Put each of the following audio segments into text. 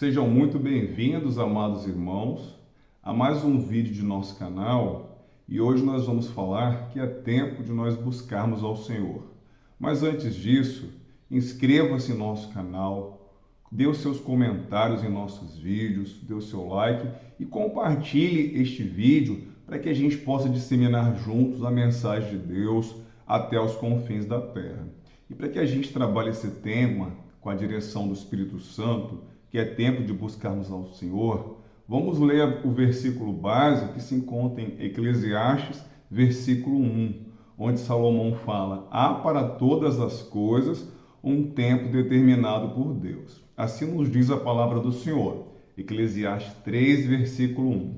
Sejam muito bem-vindos, amados irmãos, a mais um vídeo de nosso canal, e hoje nós vamos falar que é tempo de nós buscarmos ao Senhor. Mas antes disso, inscreva-se em nosso canal, dê os seus comentários em nossos vídeos, dê o seu like e compartilhe este vídeo para que a gente possa disseminar juntos a mensagem de Deus até os confins da terra. E para que a gente trabalhe esse tema com a direção do Espírito Santo, que é tempo de buscarmos ao Senhor, vamos ler o versículo base que se encontra em Eclesiastes, versículo 1, onde Salomão fala: há para todas as coisas um tempo determinado por Deus. Assim nos diz a palavra do Senhor. Eclesiastes 3, versículo 1.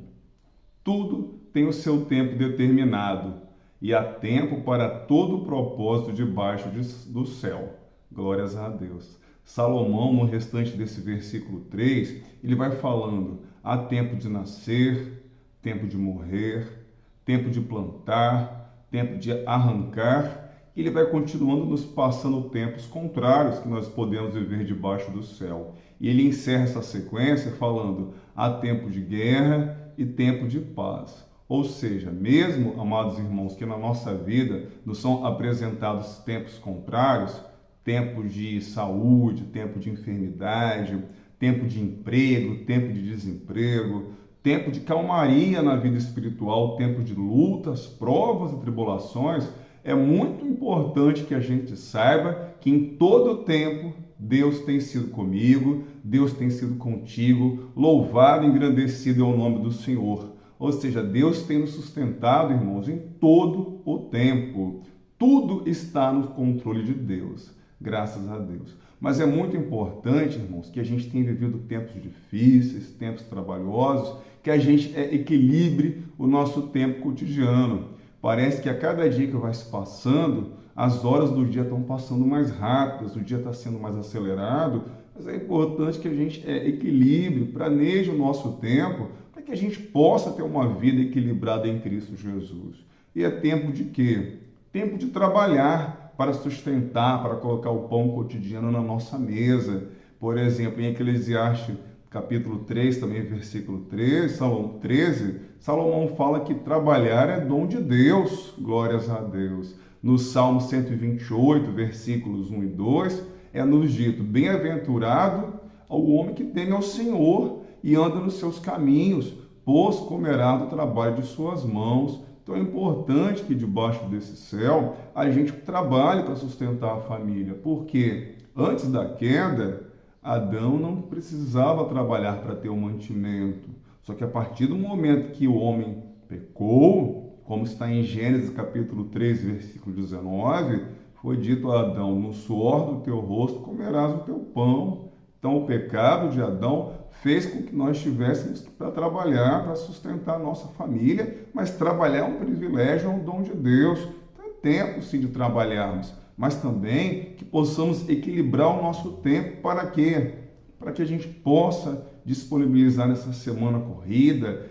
Tudo tem o seu tempo determinado, e há tempo para todo propósito debaixo do céu. Glórias a Deus. Salomão, no restante desse versículo 3, ele vai falando: há tempo de nascer, tempo de morrer, tempo de plantar, tempo de arrancar. Ele vai continuando nos passando tempos contrários que nós podemos viver debaixo do céu. E ele encerra essa sequência falando: há tempo de guerra e tempo de paz. Ou seja, mesmo, amados irmãos, que na nossa vida nos são apresentados tempos contrários, tempo de saúde, tempo de enfermidade, tempo de emprego, tempo de desemprego, tempo de calmaria na vida espiritual, tempo de lutas, provas e tribulações, é muito importante que a gente saiba que em todo tempo Deus tem sido comigo, Deus tem sido contigo, louvado e engrandecido é o nome do Senhor. Ou seja, Deus tem nos sustentado, irmãos, em todo o tempo. Tudo está no controle de Deus. Graças a Deus. Mas é muito importante, irmãos, que a gente tenha vivido tempos difíceis, tempos trabalhosos, que a gente equilibre o nosso tempo cotidiano. Parece que a cada dia que vai se passando, as horas do dia estão passando mais rápidas, o dia está sendo mais acelerado, mas é importante que a gente equilibre, planeje o nosso tempo, para que a gente possa ter uma vida equilibrada em Cristo Jesus. E é tempo de quê? Tempo de trabalhar, para sustentar, para colocar o pão cotidiano na nossa mesa. Por exemplo, em Eclesiastes capítulo 3, também versículo 13, Salomão fala que trabalhar é dom de Deus, glórias a Deus. No Salmo 128, versículos 1 e 2, é nos dito: bem-aventurado o homem que teme ao Senhor e anda nos seus caminhos, pois comerá do trabalho de suas mãos. Então é importante que debaixo desse céu a gente trabalhe para sustentar a família, porque antes da queda, Adão não precisava trabalhar para ter o mantimento. Só que a partir do momento que o homem pecou, como está em Gênesis capítulo 3, versículo 19, foi dito a Adão: no suor do teu rosto comerás o teu pão. Então o pecado de Adão fez com que nós tivéssemos para trabalhar, para sustentar a nossa família, mas trabalhar é um privilégio, é um dom de Deus. Então é tempo sim de trabalharmos, mas também que possamos equilibrar o nosso tempo. Para quê? Para que a gente possa disponibilizar nessa semana corrida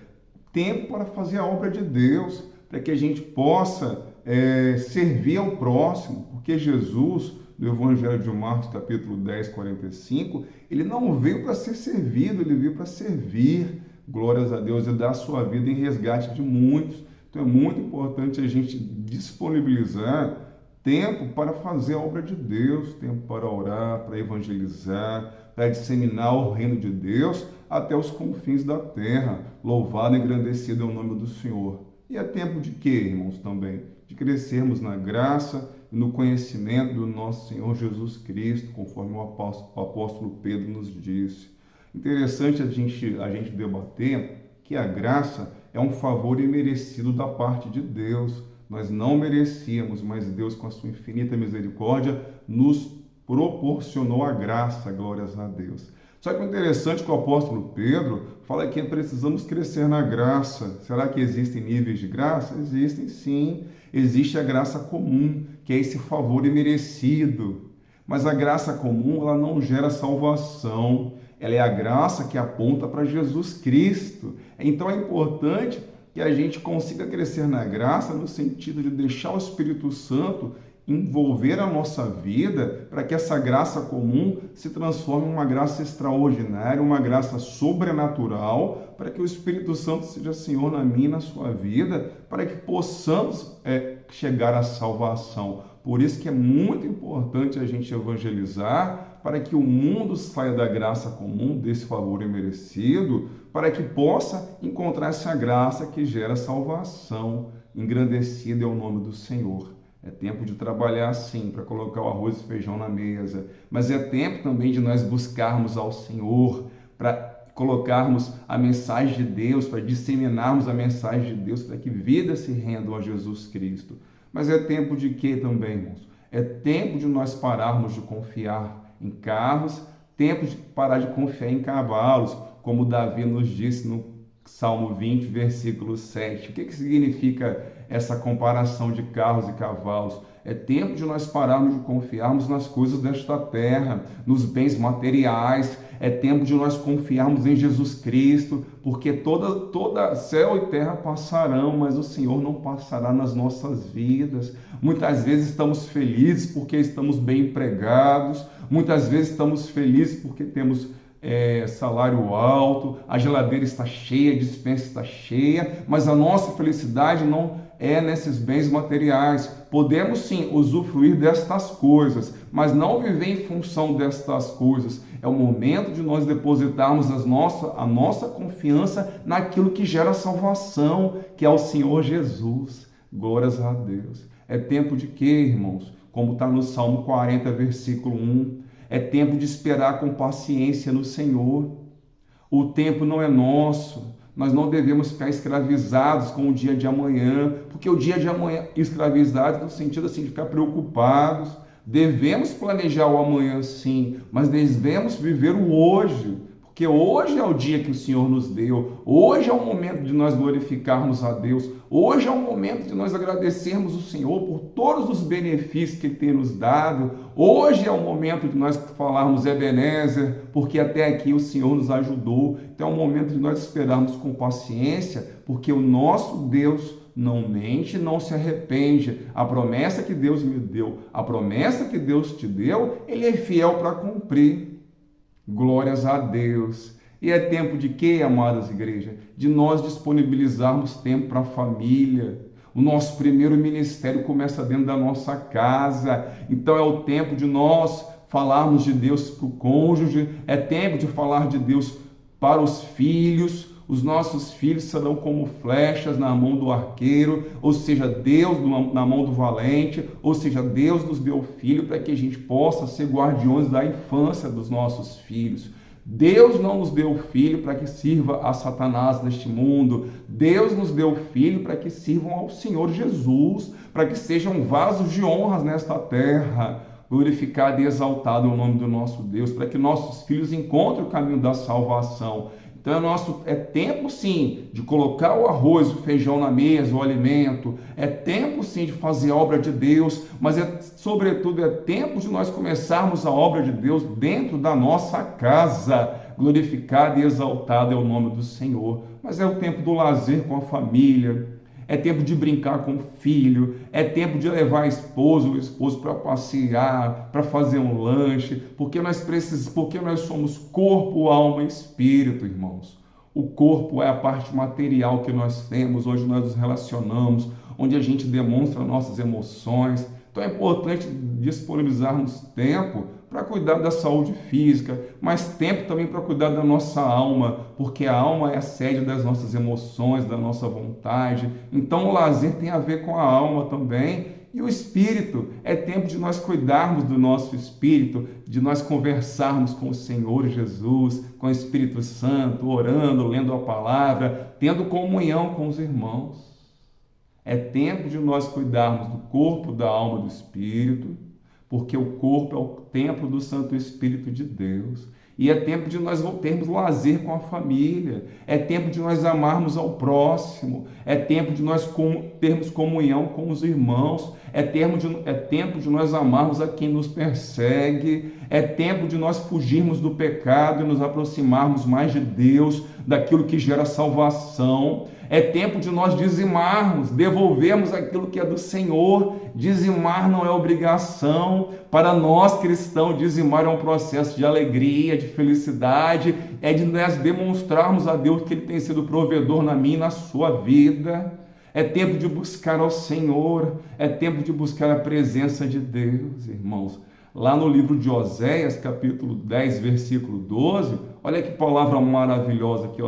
tempo para fazer a obra de Deus, para que a gente possa servir ao próximo, porque Jesus, no Evangelho de Marcos, capítulo 10, 45, ele não veio para ser servido, ele veio para servir, glórias a Deus, e dar a sua vida em resgate de muitos. Então é muito importante a gente disponibilizar tempo para fazer a obra de Deus, tempo para orar, para evangelizar, para disseminar o reino de Deus até os confins da terra. Louvado e engrandecido é o nome do Senhor. E é tempo de quê, irmãos, também? De crescermos na graça e no conhecimento do nosso Senhor Jesus Cristo, conforme o apóstolo Pedro nos disse. Interessante a gente debater que a graça é um favor imerecido da parte de Deus. Nós não merecíamos, mas Deus, com a sua infinita misericórdia, nos proporcionou a graça, glórias a Deus. Só que o interessante é que o apóstolo Pedro fala que precisamos crescer na graça. Será que existem níveis de graça? Existem sim. Existe a graça comum, que é esse favor imerecido. Mas a graça comum, ela não gera salvação. Ela é a graça que aponta para Jesus Cristo. Então é importante que a gente consiga crescer na graça no sentido de deixar o Espírito Santo envolver a nossa vida para que essa graça comum se transforme em uma graça extraordinária, uma graça sobrenatural, para que o Espírito Santo seja Senhor na minha e na sua vida, para que possamos chegar à salvação. Por isso que é muito importante a gente evangelizar, para que o mundo saia da graça comum, desse favor imerecido, para que possa encontrar essa graça que gera salvação. Engrandecido é o nome do Senhor. É tempo de trabalhar sim, para colocar o arroz e feijão na mesa, mas é tempo também de nós buscarmos ao Senhor, para colocarmos a mensagem de Deus, para disseminarmos a mensagem de Deus, para que vidas se rendam a Jesus Cristo. Mas é tempo de quê também, irmãos? É tempo de nós pararmos de confiar em carros, tempo de parar de confiar em cavalos, como Davi nos disse no Salmo 20, versículo 7. O que significa essa comparação de carros e cavalos? É tempo de nós pararmos de confiarmos nas coisas desta terra, nos bens materiais. É tempo de nós confiarmos em Jesus Cristo, porque toda céu e terra passarão, mas o Senhor não passará nas nossas vidas. Muitas vezes estamos felizes porque estamos bem empregados, muitas vezes estamos felizes porque temos salário alto, a geladeira está cheia, a despensa está cheia, mas a nossa felicidade não é nesses bens materiais. Podemos sim usufruir destas coisas, mas não viver em função destas coisas. É o momento de nós depositarmos a nossa confiança naquilo que gera salvação, que é o Senhor Jesus. Glórias a Deus. É tempo de quê, irmãos? Como está no Salmo 40, versículo 1. É tempo de esperar com paciência no Senhor. O tempo não é nosso. Nós não devemos ficar escravizados com o dia de amanhã, porque o dia de amanhã, escravizados no sentido assim de ficar preocupados. Devemos planejar o amanhã sim, mas devemos viver o hoje, porque hoje é o dia que o Senhor nos deu, hoje é o momento de nós glorificarmos a Deus, hoje é o momento de nós agradecermos o Senhor por todos os benefícios que Ele tem nos dado, hoje é o momento de nós falarmos Ebenezer, porque até aqui o Senhor nos ajudou. Então é o momento de nós esperarmos com paciência, porque o nosso Deus não mente, não se arrepende. A promessa que Deus me deu, a promessa que Deus te deu, Ele é fiel para cumprir. Glórias a Deus. E é tempo de quê, amadas igrejas? De nós disponibilizarmos tempo para a família. O nosso primeiro ministério começa dentro da nossa casa. Então é o tempo de nós falarmos de Deus para o cônjuge, é tempo de falar de Deus para os filhos. Os nossos filhos serão como flechas na mão do arqueiro, ou seja, Deus na mão do valente, ou seja, Deus nos deu filho para que a gente possa ser guardiões da infância dos nossos filhos. Deus não nos deu filho para que sirva a Satanás neste mundo. Deus nos deu filho para que sirvam ao Senhor Jesus, para que sejam vasos de honras nesta terra. Glorificado e exaltado é o nome do nosso Deus, para que nossos filhos encontrem o caminho da salvação. Então é tempo sim de colocar o arroz, o feijão na mesa, o alimento. É tempo sim de fazer a obra de Deus, mas sobretudo é tempo de nós começarmos a obra de Deus dentro da nossa casa. Glorificado e exaltado é o nome do Senhor. Mas é o tempo do lazer com a família. É tempo de brincar com o filho, é tempo de levar a esposa ou o esposo para passear, para fazer um lanche, porque nós somos corpo, alma e espírito, irmãos. O corpo é a parte material que nós temos, onde nós nos relacionamos, onde a gente demonstra nossas emoções. Então é importante disponibilizarmos tempo para cuidar da saúde física, mas tempo também para cuidar da nossa alma, porque a alma é a sede das nossas emoções, da nossa vontade. Então o lazer tem a ver com a alma também. E o espírito, é tempo de nós cuidarmos do nosso espírito, de nós conversarmos com o Senhor Jesus, com o Espírito Santo, orando, lendo a palavra, tendo comunhão com os irmãos. É tempo de nós cuidarmos do corpo, da alma, do espírito, porque o corpo é o templo do Santo Espírito de Deus. E é tempo de nós termos lazer com a família, é tempo de nós amarmos ao próximo, é tempo de nós termos comunhão com os irmãos, é tempo de nós amarmos a quem nos persegue, é tempo de nós fugirmos do pecado e nos aproximarmos mais de Deus, daquilo que gera salvação. É tempo de nós dizimarmos, devolvermos aquilo que é do Senhor. Dizimar não é obrigação. Para nós cristãos, dizimar é um processo de alegria, de felicidade, é de nós demonstrarmos a Deus que Ele tem sido provedor na minha e na sua vida. É tempo de buscar ao Senhor, é tempo de buscar a presença de Deus, irmãos. Lá no livro de Oséias, capítulo 10, versículo 12, olha que palavra maravilhosa que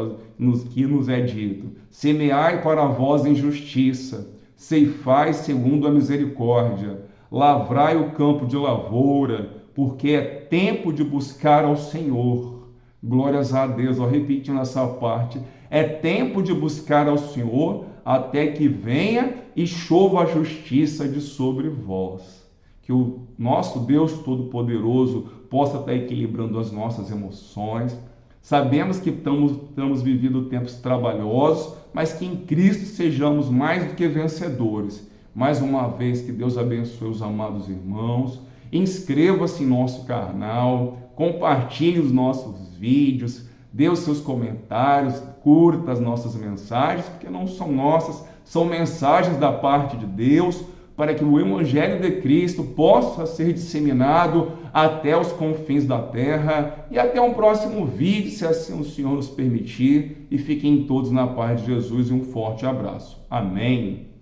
nos é dito. Semeai para vós em justiça, ceifai segundo a misericórdia, lavrai o campo de lavoura, porque é tempo de buscar ao Senhor. Glórias a Deus, repetindo essa parte. É tempo de buscar ao Senhor até que venha e chova a justiça de sobre vós. Que o nosso Deus Todo-Poderoso possa estar equilibrando as nossas emoções. Sabemos que estamos vivendo tempos trabalhosos, mas que em Cristo sejamos mais do que vencedores. Mais uma vez, que Deus abençoe os amados irmãos. Inscreva-se em nosso canal, compartilhe os nossos vídeos, dê os seus comentários, curta as nossas mensagens, porque não são nossas, são mensagens da parte de Deus, para que o Evangelho de Cristo possa ser disseminado até os confins da terra. E até um próximo vídeo, se assim o Senhor nos permitir. E fiquem todos na paz de Jesus e um forte abraço. Amém.